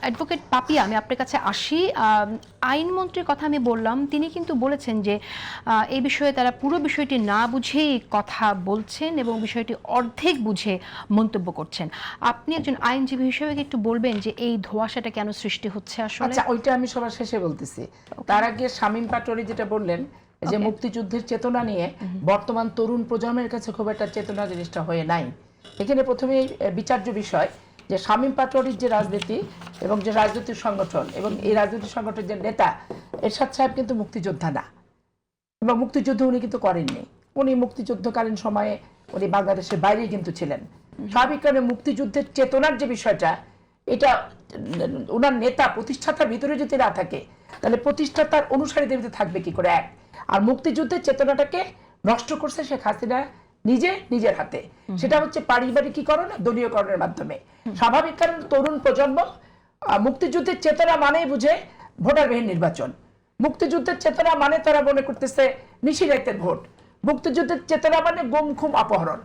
Advocate Papiya, আমি আপনার কাছে আসি। আইনমন্ত্রীর কথা আমি বললাম, তিনি কিন্তু বলেছেন যে এই বিষয়ে তারা পুরো বিষয়টি না বুঝেই কথা বলছেন এবং বিষয়টি অর্ধেক বুঝে মন্তব্য করছেন। আপনি একজন আইনজীবী হিসেবে একটু বলবেন যে এই ধোঁয়াশাটা কেন সৃষ্টি হচ্ছে আসলে? আচ্ছা, ওইটা আমি সবার শেষে বলতেছি। তার আগে শামীম পাটোয়ারি যেটা বললেন যে মুক্তিযুদ্ধের চেতনা নিয়ে বর্তমান তরুণ প্রজন্মের কাছে খুব একটা চেতনা জিনিসটা হয়ে নাই। এখানে প্রথমেই বিচার্য বিষয় যে শামীম পাটোয়ারির যে রাজনীতি এবং যে রাজনৈতিক সংগঠন এবং এই রাজনৈতিক সংগঠনের যে নেতা এরশাদ সাহেব কিন্তু মুক্তিযোদ্ধা না, এবং মুক্তিযুদ্ধ উনি কিন্তু করেননি। উনি মুক্তিযুদ্ধকালীন সময়ে উনি বাংলাদেশের বাইরে কিন্তু ছিলেন। স্বাভাবিক কারণে মুক্তিযুদ্ধের চেতনার যে বিষয়টা, এটা ওনার নেতা প্রতিষ্ঠাতার ভিতরে যদি না থাকে তাহলে প্রতিষ্ঠাতার অনুসারীদের ভিতরে থাকবে কি করে? এক, আর মুক্তিযুদ্ধের চেতনাটাকে নষ্ট করছে শেখ হাসিনা নিজের হাতে। সেটা হচ্ছে পারিবারিকীকরণ, দলীয়করণের মাধ্যমে। স্বাভাবিক কারণ তরুণ প্রজন্ম মুক্তিযুদ্ধের চেতনা মানেই বুঝে ভোটারবিহীন নির্বাচন। মুক্তিযুদ্ধের চেতনা মানে তারা মনে করতেছে নিশিরাতের ভোট। মুক্তিযুদ্ধের চেতনা মানে গুম খুম অপহরণ।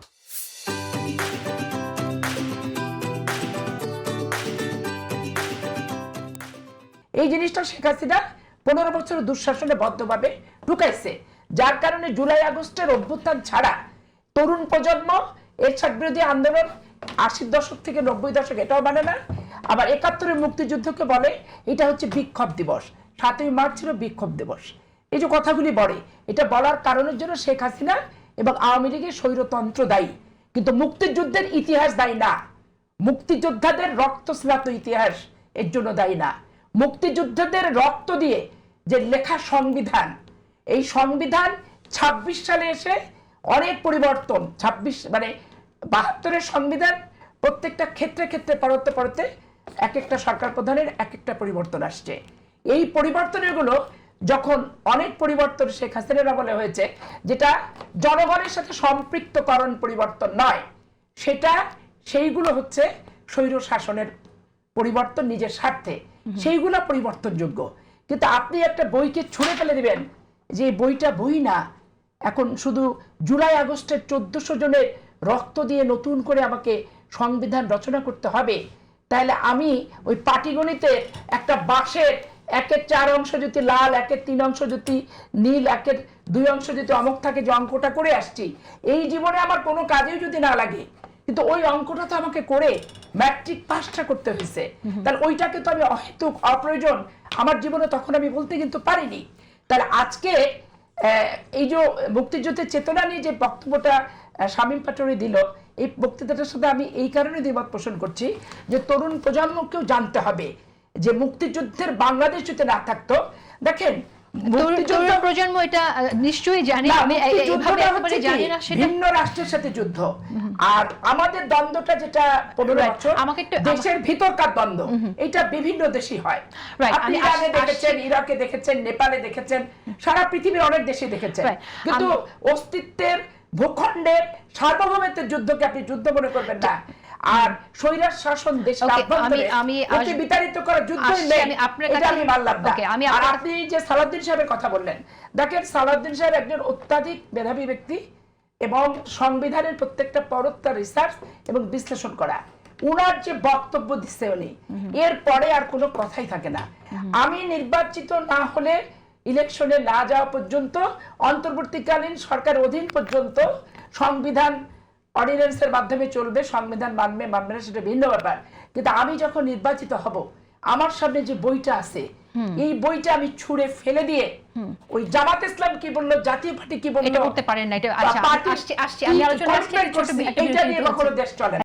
এই জিনিসটা শেখ হাসিনা 15 বছরের দুঃশাসনে বদ্ধভাবে ঢুকাইছে, যার কারণে জুলাই আগস্টের অভ্যুত্থান ছাড়া তরুণ প্রজন্ম এরশাদ বিরোধী আন্দোলন 80 দশক থেকে 90 দশক এটাও মানে না। আবার 71-এর মুক্তিযুদ্ধকে বলে এটা হচ্ছে বিক্ষোভ দিবস। 7ই মার্চ ছিল বিক্ষোভ দিবস। এই যে কথাগুলি বলে, এটা বলার কারণের জন্য শেখ হাসিনা এবং আওয়ামী লীগের স্বৈরতন্ত্র দায়ী, কিন্তু মুক্তিযুদ্ধের ইতিহাস দায়ী না। মুক্তিযোদ্ধাদের রক্তস্নাত ইতিহাস এর জন্য দায়ী না। মুক্তিযোদ্ধাদের রক্ত দিয়ে যে লেখা সংবিধান, এই সংবিধান 26 সালে এসে অনেক পরিবর্তন। 26 মানে 72-এর সংবিধান প্রত্যেকটা ক্ষেত্রে ক্ষেত্রে পড়তে এক একটা সরকার প্রধানের এক একটা পরিবর্তন আসছে। এই পরিবর্তনগুলো যখন অনেক পরিবর্তন শেখ হাসিনার আমলে হয়েছে, যেটা জনগণের সাথে সম্পৃক্তকরণ পরিবর্তন নয়, সেইগুলো হচ্ছে স্বৈর শাসনের পরিবর্তন নিজের স্বার্থে, সেইগুলো পরিবর্তনযোগ্য। কিন্তু আপনি একটা বইকে ছুঁড়ে ফেলে দিবেন যে বইটা বই না, এখন শুধু জুলাই আগস্টের 1400 জনের রক্ত দিয়ে নতুন করে আমাকে সংবিধান রচনা করতে হবে, তাহলে আমি ওই পাটিগণিতে একটা বাঁশের 1-এর 4 অংশ যদি লাল, 1-এর 3 অংশ যদি নীল, 1-এর 2 অংশ যদি অমুক থাকে, যে অঙ্কটা করে আসছি এই জীবনে আমার কোনো কাজেই যদি না লাগে, কিন্তু ওই অঙ্কটা তো আমাকে করে ম্যাট্রিক পাসটা করতে হয়েছে, তাহলে ওইটাকে তো আমি অহেতুক অপ্রয়োজন আমার জীবনে তখন আমি বলতে কিন্তু পারিনি। তাহলে আজকে এই যে মুক্তিযুদ্ধের চেতনা নিয়ে যে বক্তব্যটা শামীম পাটোয়ারি দিল, এই বক্তৃতাটার সাথে আমি এই কারণে দ্বিমত পোষণ করছি যে তরুণ প্রজন্মকেও জানতে হবে যে মুক্তিযুদ্ধের বাংলাদেশ যদি না থাকতো, দেখেন তরুণ প্রজন্ম এটা নিশ্চয়ই জানে, আমি এইভাবে একেবারে জানি না। সেটা ভিন্ন রাষ্ট্রের সাথে যুদ্ধ, আর আমাদের দ্বন্দ্বটা যেটা 15 বছর দেশের ভিতরকার দ্বন্দ্ব, এটা বিভিন্ন দেশই হয়। আপনি ইরানে দেখেছেন, ইরাকে দেখেছেন, নেপালে দেখেছেন, সারা পৃথিবীর অনেক দেশে দেখেছেন, কিন্তু অস্তিত্বের, ভূখণ্ডের সার্বভৌমত্বের যুদ্ধকে আপনি যুদ্ধ মনে করবেন না। আর স্বৈরার শাসন দেশের আভ্যন্তরে ওকে বিতাড়িত করার যুদ্ধই নেই, এটা আমি মানলাম না। আর আপনি যে সালাউদ্দিন সাহেবের কথা বললেন, দেখেন সালাউদ্দিন সাহেব একজন অত্যাধিক মেধাবী ব্যক্তি এবং সংবিধানের প্রত্যেকটা পরত তার রিসার্চ এবং বিশ্লেষণ করা। উনার যে বক্তব্য দিচ্ছে উনি, এরপরে আর কোনো কথাই থাকে না। আমি নির্বাচিত না হলে, ইলেকশনে না যাওয়া পর্যন্ত, অন্তর্বর্তীকালীন সরকার অধীন পর্যন্ত সংবিধান অর্ডিন্যান্সের মাধ্যমে চলবে, সংবিধান মানবে না সেটা ভিন্ন ব্যাপার। কিন্তু আমি যখন নির্বাচিত হব, আমার সামনে যে বইটা আছে, এই বইটা আমি ছুঁড়ে ফেলে দিয়ে ওই জামাত ইসলাম কি বললো, জাতীয় পার্টি কি বললো, এটা করতে পারেন না। এটা আচ্ছা, আসছি আমি আলোচনা করতে, এটা নিয়ে কখনো দেশ চলে না।